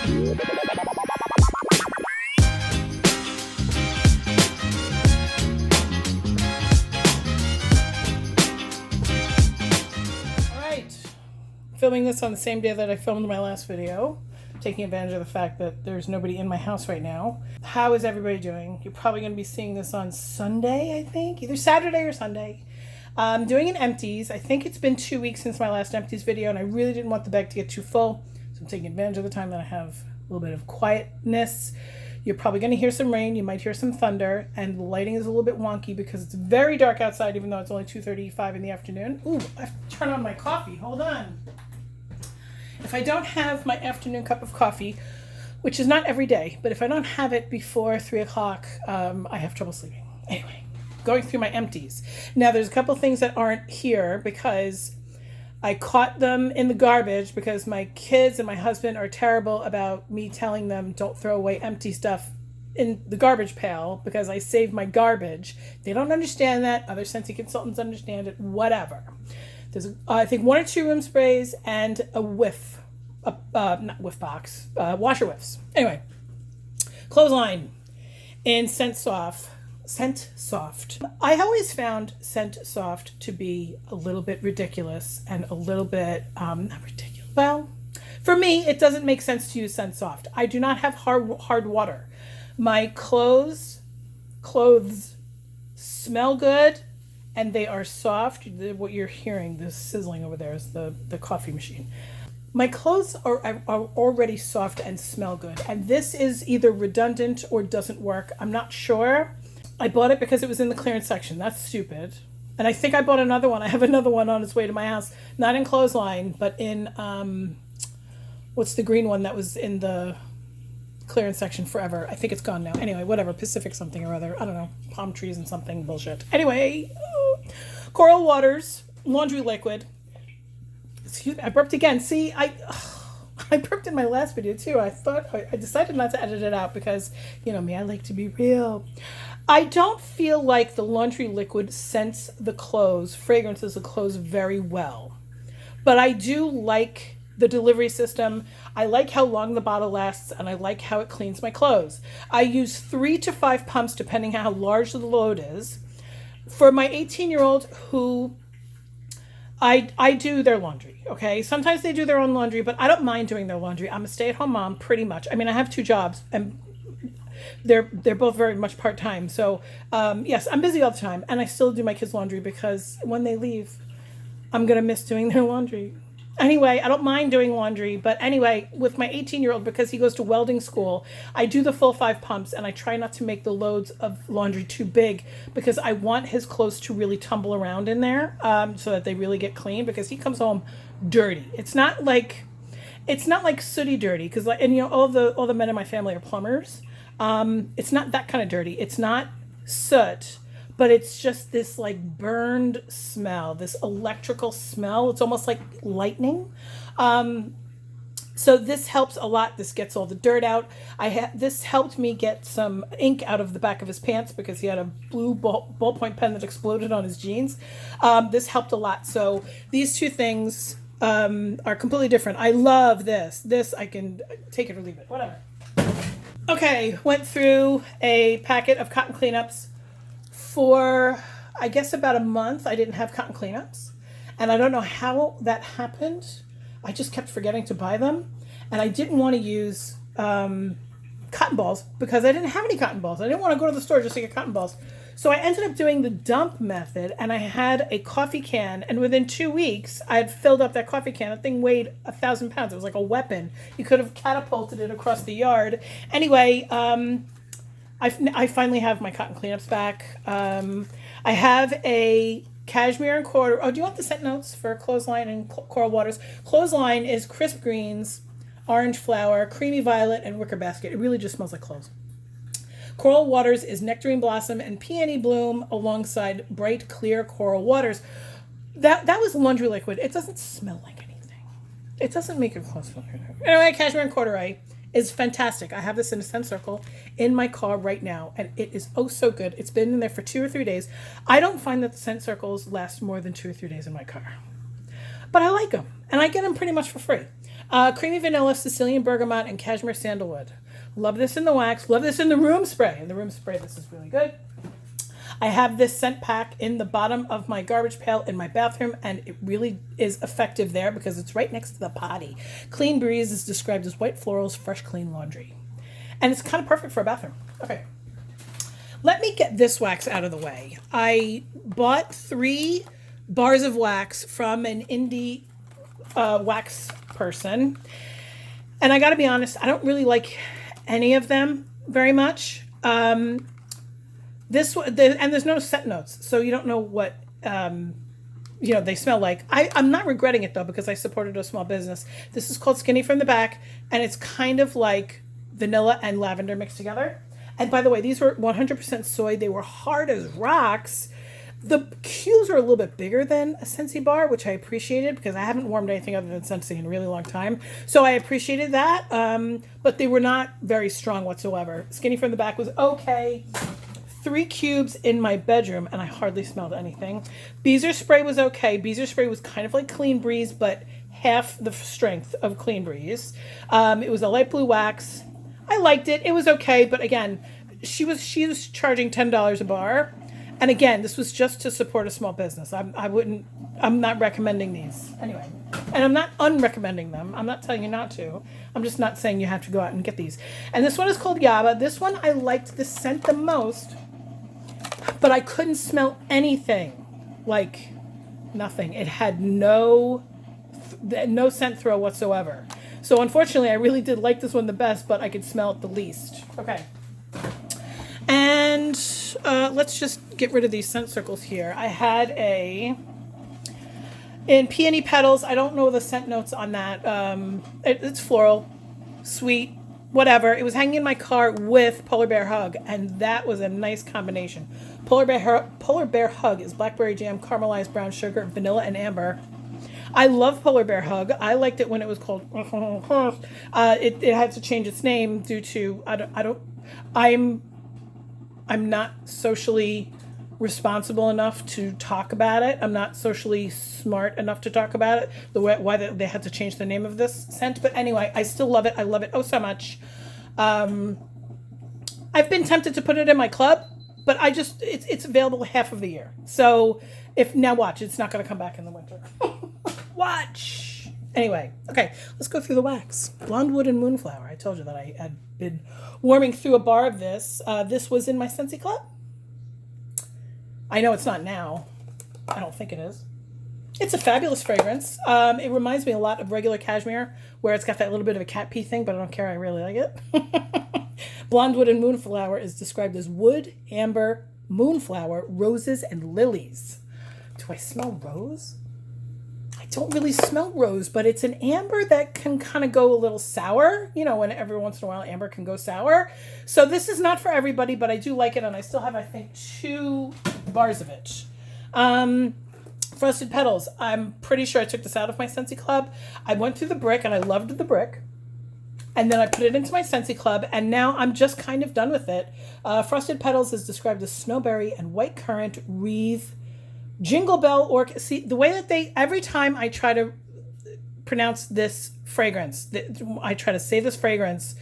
Filming this on the same day that I filmed my last video, taking advantage of the fact that there's nobody in my house right now. How is everybody doing? You're probably going to be seeing this on Sunday, I think, either Saturday or Sunday. I'm doing an empties. I think it's been 2 weeks since my last empties video, and I really didn't want the bag to get too full, so I'm taking advantage of the time that I have a little bit of quietness. You're probably going to hear some rain, you might hear some thunder, and the lighting is a little bit wonky because it's very dark outside, even though it's only 2:35 in the afternoon. Ooh, I have to turn on my coffee. Hold on. If I don't have my afternoon cup of coffee, which is not every day, but if I don't have it before 3 o'clock, I have trouble sleeping. Anyway, going through my empties. Now, there's a couple things that aren't here because I caught them in the garbage because my kids and my husband are terrible about me telling them don't throw away empty stuff in the garbage pail because I save my garbage. They don't understand that. Other Scentsy consultants understand it. Whatever. There's, I think, 1 or 2 room sprays and a whiff, not Whiff Box, washer whiffs. Anyway, clothesline in Scent Soft. I always found Scent Soft to be a little bit ridiculous and a little bit, not ridiculous. Well, for me, it doesn't make sense to use Scent Soft. I do not have hard water. My clothes smell good. And they are soft. What you're hearing, this sizzling over there, is the coffee machine. My clothes are already soft and smell good. And this is either redundant or doesn't work. I'm not sure. I bought it because it was in the clearance section. That's stupid. And I think I bought another one. I have another one on its way to my house. Not in clothesline, but in, what's the green one that was in the clearance section forever? I think it's gone now. Anyway, whatever. Pacific something or other. I don't know. Palm trees and something bullshit. Anyway, Coral Waters laundry liquid. Excuse me, I burped again. See, I burped in my last video too. I decided not to edit it out because, you know me, I like to be real. I don't feel like the laundry liquid scents the clothes, fragrances the clothes very well. But I do like the delivery system. I like how long the bottle lasts, and I like how it cleans my clothes. I use 3 to 5 pumps depending how large the load is. For my 18-year-old who I do their laundry, okay? Sometimes they do their own laundry, but I don't mind doing their laundry. I'm a stay-at-home mom pretty much. I mean, I have 2 jobs, and they're both very much part-time. So, yes, I'm busy all the time, and I still do my kids' laundry because when they leave, I'm going to miss doing their laundry. Anyway, I don't mind doing laundry, but anyway, with my 18-year-old, because he goes to welding school, I do the full 5 pumps, and I try not to make the loads of laundry too big because I want his clothes to really tumble around in there so that they really get clean because he comes home dirty. It's not like sooty dirty because, and you know, all the men in my family are plumbers. It's not that kind of dirty. It's not soot. But it's just this like burned smell, this electrical smell. It's almost like lightning. So this helps a lot. This gets all the dirt out. This helped me get some ink out of the back of his pants because he had a blue ballpoint pen that exploded on his jeans. This helped a lot. So these 2 things are completely different. I love this. This I can take it or leave it, whatever. Okay, went through a packet of cotton cleanups. For, I guess, about a month, I didn't have cotton cleanups. And I don't know how that happened. I just kept forgetting to buy them. And I didn't want to use cotton balls because I didn't have any cotton balls. I didn't want to go to the store just to get cotton balls. So I ended up doing the dump method, and I had a coffee can. And within 2 weeks, I had filled up that coffee can. That thing weighed 1,000 pounds. It was like a weapon. You could have catapulted it across the yard. Anyway, I finally have my cotton cleanups back. I have a cashmere and quarter. Oh, do you want the scent notes for Clothesline and Coral Waters? Clothesline is crisp greens, orange flower, creamy violet, and wicker basket. It really just smells like clothes. Coral Waters is nectarine blossom and peony bloom alongside bright clear coral waters. That was laundry liquid. It doesn't smell like anything. It doesn't make your clothes smell like anything. Anyway, cashmere and corduroy is fantastic. I have this in a scent circle in my car right now, and it is oh so good. It's been in there for 2 or 3 days. I don't find that the scent circles last more than 2 or 3 days in my car, but I like them, and I get them pretty much for free. Creamy vanilla, Sicilian bergamot, and cashmere sandalwood. Love this in the wax. Love this in the room spray. In the room spray, this is really good. I have this scent pack in the bottom of my garbage pail in my bathroom, and it really is effective there because it's right next to the potty. Clean Breeze is described as white florals, fresh, clean laundry. And it's kind of perfect for a bathroom. Okay. Let me get this wax out of the way. I bought 3 bars of wax from an indie wax person. And I got to be honest, I don't really like any of them very much. This and there's no scent notes, so you don't know what they smell like. I'm not regretting it though because I supported a small business. This is called Skinny from the Back, and it's kind of like vanilla and lavender mixed together. And by the way, these were 100% soy. They were hard as rocks. The cues are a little bit bigger than a Scentsy bar, which I appreciated because I haven't warmed anything other than Scentsy in a really long time. So I appreciated that, but they were not very strong whatsoever. Skinny from the Back was okay. 3 cubes in my bedroom, and I hardly smelled anything. Beezer spray was okay. Beezer spray was kind of like Clean Breeze, but half the strength of Clean Breeze. It was a light blue wax. I liked it. It was okay, but again, she was charging $10 a bar. And again, this was just to support a small business. I'm not recommending these anyway. And I'm not unrecommending them. I'm not telling you not to. I'm just not saying you have to go out and get these. And this one is called Yaba. This one, I liked the scent the most, but I couldn't smell anything. Like nothing. It had no scent throw whatsoever. So unfortunately, I really did like this one the best, but I could smell it the least. Okay. And let's just get rid of these scent circles here. I had in Peony Petals, I don't know the scent notes on that. It's floral, sweet, whatever. It was hanging in my car with Polar Bear Hug, and that was a nice combination. Polar Bear Hug is blackberry jam, caramelized brown sugar, vanilla, and amber. I love Polar Bear Hug. I liked it when it was called. It had to change its name due to I'm not socially responsible enough to talk about it. I'm not socially smart enough to talk about it. Why they had to change the name of this scent. But anyway, I still love it. I love it oh so much. I've been tempted to put it in my club, but it's available half of the year. So watch, it's not going to come back in the winter. Watch. Anyway, okay, let's go through the wax. Blonde Wood and Moonflower. I told you that I had been warming through a bar of this. This was in my Scentsy Club. I know it's not now. I don't think it is. It's a fabulous fragrance. It reminds me a lot of regular cashmere, where it's got that little bit of a cat pee thing, but I don't care. I really like it. Blonde Wood and Moonflower is described as wood, amber, moonflower, roses, and lilies. Do I smell rose? I don't really smell rose, but it's an amber that can kind of go a little sour. You know, when every once in a while amber can go sour. So this is not for everybody, but I do like it, and I still have, I think, 2 bars of it. Frosted Petals. I'm pretty sure I took this out of my Scentsy Club. I went through the brick, and I loved the brick. And then I put it into my Scentsy Club, and now I'm just kind of done with it. Frosted Petals is described as snowberry and white currant, wreath, Jingle Bell Orchid. See, the way that every time I try to pronounce this fragrance, I try to say this fragrance,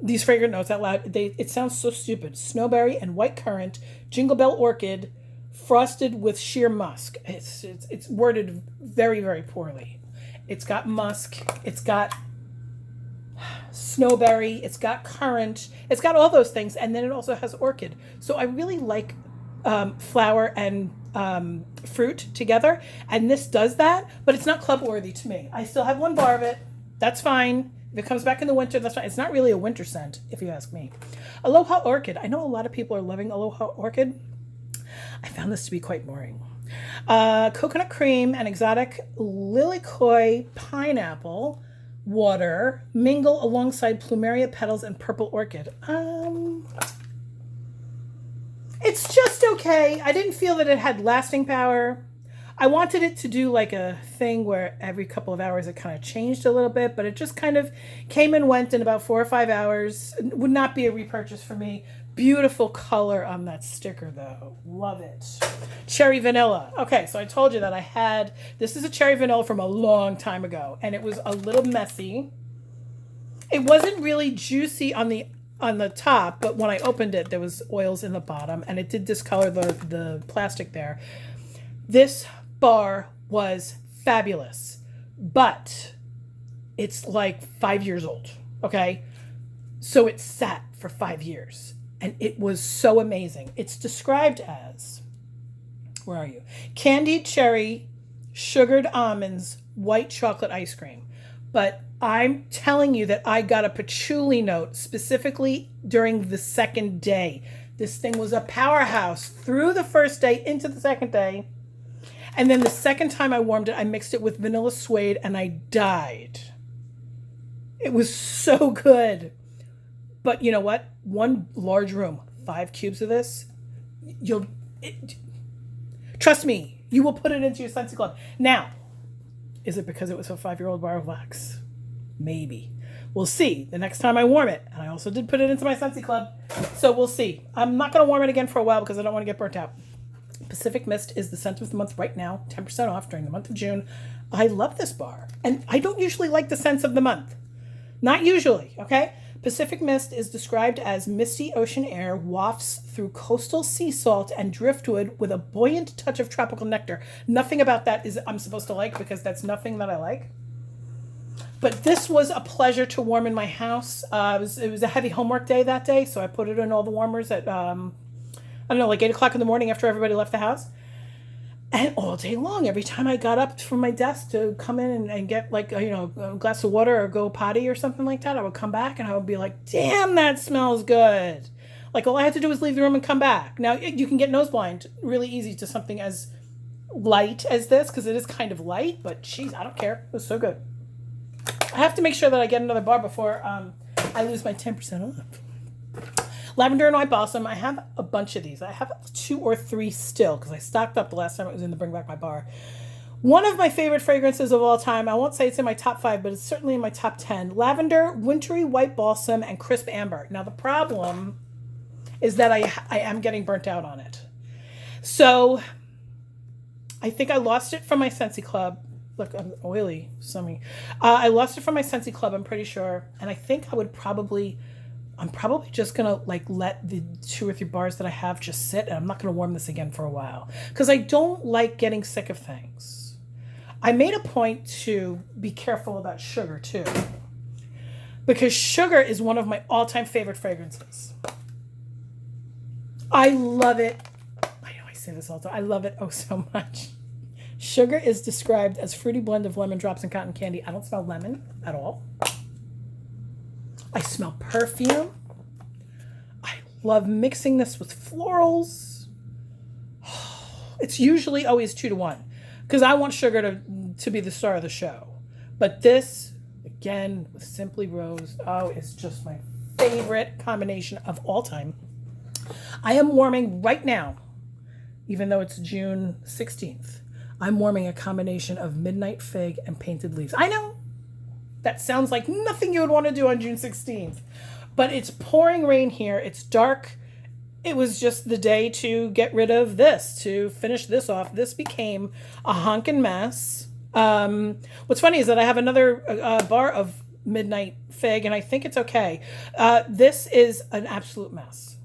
these fragrant notes out loud, it sounds so stupid. Snowberry and white currant, Jingle Bell Orchid, frosted with sheer musk. It's worded very, very poorly. It's got musk. It's got snowberry. It's got currant. It's got all those things. And then it also has orchid. So I really like flower and fruit together, and this does that, but it's not club worthy to me. I still have 1 bar of it. That's fine. If it comes back in the winter, that's fine. It's not really a winter scent, if you ask me. Aloha Orchid. I know a lot of people are loving Aloha Orchid. I found this to be quite boring. Coconut cream and exotic lilikoi pineapple water mingle alongside plumeria petals and purple orchid. It's just okay. I didn't feel that it had lasting power. I wanted it to do like a thing where every couple of hours it kind of changed a little bit, but it just kind of came and went in about 4 or 5 hours. It would not be a repurchase for me. Beautiful color on that sticker though. Love it. Cherry vanilla. Okay, so I told you that I had, this is a cherry vanilla from a long time ago, and it was a little messy. It wasn't really juicy on the top, but when I opened it, there was oils in the bottom, and it did discolor the plastic there. This bar was fabulous, but it's like 5 years old, okay? So it sat for 5 years. And it was so amazing. It's described as, where are you? Candied cherry, sugared almonds, white chocolate ice cream. But I'm telling you that I got a patchouli note specifically during the second day. This thing was a powerhouse through the first day into the second day. And then the second time I warmed it, I mixed it with vanilla suede and I died. It was so good. But you know what? One large room, 5 cubes of this, trust me, you will put it into your Scentsy Club. Now, is it because it was a 5-year-old bar of wax? Maybe. We'll see the next time I warm it. And I also did put it into my Scentsy Club. So we'll see. I'm not going to warm it again for a while because I don't want to get burnt out. Pacific Mist is the scent of the month right now, 10% off during the month of June. I love this bar. And I don't usually like the scents of the month. Not usually, okay? Pacific Mist is described as misty ocean air wafts through coastal sea salt and driftwood with a buoyant touch of tropical nectar. Nothing about that is I'm supposed to like because that's nothing that I like. But this was a pleasure to warm in my house. It was a heavy homework day that day, so I put it in all the warmers at, I don't know, like 8 o'clock in the morning after everybody left the house. And all day long, every time I got up from my desk to come in and get like, a glass of water or go potty or something like that, I would come back and I would be like, damn, that smells good. Like all I had to do was leave the room and come back. Now you can get nose blind really easy to something as light as this because it is kind of light, but geez, I don't care. It was so good. I have to make sure that I get another bar before I lose my 10% off. Lavender and White Balsam. I have a bunch of these. I have 2 or 3 still because I stocked up the last time it was in the Bring Back My Bar. One of my favorite fragrances of all time. I won't say it's in my top 5, but it's certainly in my top 10. Lavender, Wintry White Balsam, and Crisp Amber. Now the problem is that I am getting burnt out on it. So I think I lost it from my Scentsy Club. Look, I'm oily, summy. I lost it from my Scentsy Club, I'm pretty sure. And I think I'm probably just going to like let the 2 or 3 bars that I have just sit, and I'm not going to warm this again for a while because I don't like getting sick of things. I made a point to be careful about sugar too, because sugar is one of my all-time favorite fragrances. I love it. I know I say this all the time. I love it oh so much. Sugar is described as fruity blend of lemon drops and cotton candy. I don't smell lemon at all. I smell perfume. I love mixing this with florals. It's usually always 2 to 1 because I want sugar to be the star of the show. But this, again, with Simply Rose, is just my favorite combination of all time. I am warming right now, even though it's June 16th. I'm warming a combination of Midnight Fig and Painted Leaves. I know. That sounds like nothing you would want to do on June 16th. But it's pouring rain here. It's dark. It was just the day to get rid of this, to finish this off. This became a honkin' mess. What's funny is that I have another bar of Midnight Fig, and I think it's okay. This is an absolute mess.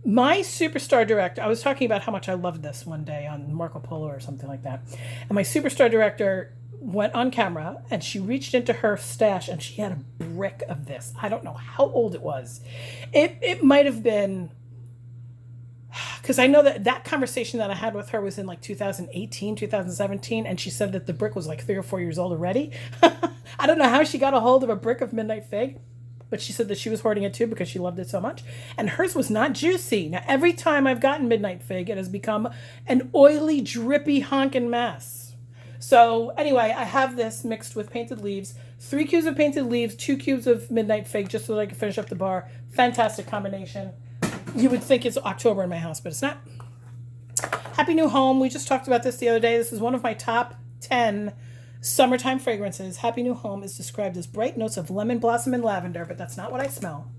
My Superstar Director, I was talking about how much I loved this one day on Marco Polo or something like that. And my Superstar Director went on camera and she reached into her stash and she had a brick of this. I don't know how old it was. It might have been, because I know that conversation that I had with her was in like 2018, 2017, and she said that the brick was like 3 or 4 years old already. I don't know how she got a hold of a brick of Midnight Fig, but she said that she was hoarding it too because she loved it so much. And hers was not juicy. Now, every time I've gotten Midnight Fig, it has become an oily, drippy, honkin' mess. So anyway, I have this mixed with Painted Leaves, 3 cubes of Painted Leaves, 2 cubes of Midnight Fig, just so that I can finish up the bar. Fantastic combination. You would think it's October in my house, but it's not. Happy New Home. We just talked about this the other day. This is one of my top 10 summertime fragrances. Happy New Home is described as bright notes of lemon blossom and lavender, but that's not what I smell.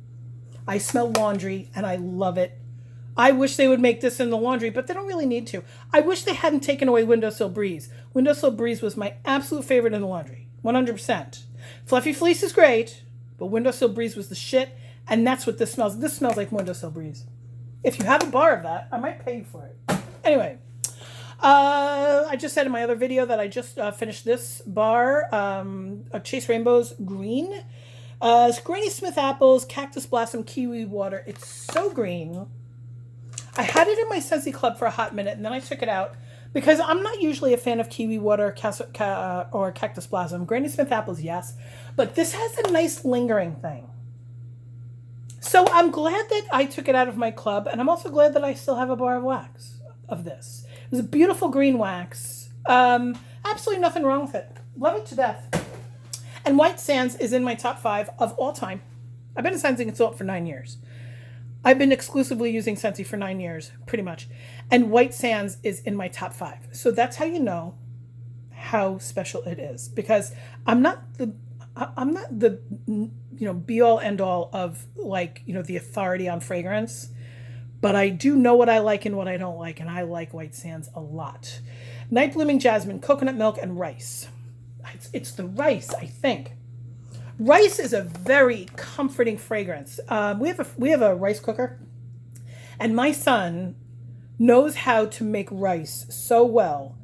I smell laundry and I love it. I wish they would make this in the laundry, but they don't really need to. I wish they hadn't taken away Windowsill Breeze. Windowsill Breeze was my absolute favorite in the laundry, 100%. Fluffy Fleece is great, but Windowsill Breeze was the shit, and that's what this smells. This smells like Windowsill Breeze. If you have a bar of that, I might pay you for it. Anyway, I just said in my other video that I just finished this bar, Chase Rainbow's Green. It's Granny Smith apples, cactus blossom, kiwi water. It's so green. I had it in my Scentsy Club for a hot minute, and then I took it out because I'm not usually a fan of kiwi water or cactus blossom. Granny Smith apples, yes, but this has a nice lingering thing. So I'm glad that I took it out of my club, and I'm also glad that I still have a bar of wax of this. It was a beautiful green wax. Absolutely nothing wrong with it. Love it to death. And White Sands is in my top 5 of all time. I've been a Scentsy consultant for 9 years. I've been exclusively using Scentsy for 9 years, pretty much. And White Sands is in my top 5. So that's how you know how special it is. Because I'm not the be all end all of the authority on fragrance. But I do know what I like and what I don't like. And I like White Sands a lot. Night Blooming Jasmine, coconut milk, and rice. It's the rice, I think. Rice is a very comforting fragrance. We have a rice cooker, and my son knows how to make rice so well.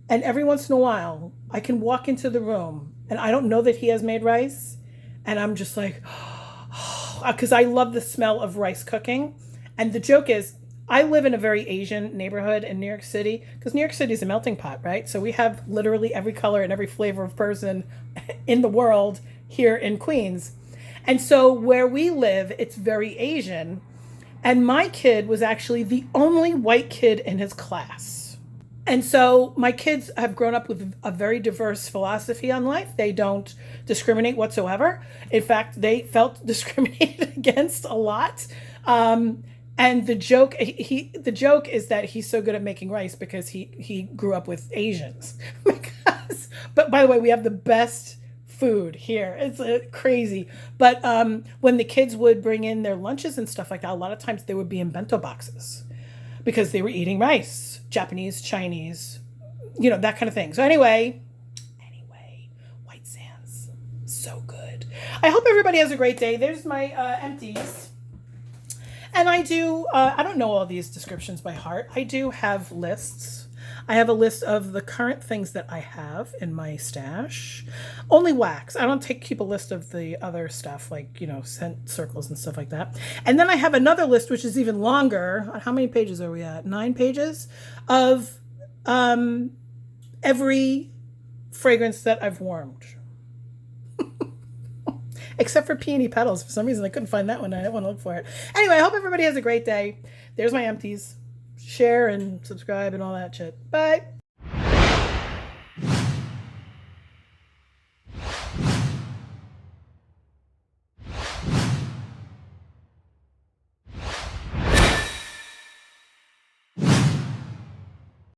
And every once in a while, I can walk into the room, and I don't know that he has made rice, and I'm just like, because I love the smell of rice cooking. And the joke is, I live in a very Asian neighborhood in New York City, because New York City is a melting pot, right? So we have literally every color and every flavor of person in the world here in Queens. And so where we live, it's very Asian. And my kid was actually the only white kid in his class. And so my kids have grown up with a very diverse philosophy on life. They don't discriminate whatsoever. In fact, they felt discriminated against a lot. And the joke is that he's so good at making rice because he grew up with Asians. But by the way, we have the best food here. It's crazy. But when the kids would bring in their lunches and stuff like that, a lot of times they would be in bento boxes because they were eating rice, Japanese, Chinese, that kind of thing. So anyway, White Sands, so good. I hope everybody has a great day. There's my empties. And I don't know all these descriptions by heart. I do have lists. I have a list of the current things that I have in my stash. Only wax. I don't keep a list of the other stuff like, scent circles and stuff like that. And then I have another list, which is even longer. How many pages are we at? 9 pages of every fragrance that I've warmed. Except for Peony Petals. For some reason, I couldn't find that one. I didn't want to look for it. Anyway, I hope everybody has a great day. There's my empties. Share and subscribe and all that shit. Bye.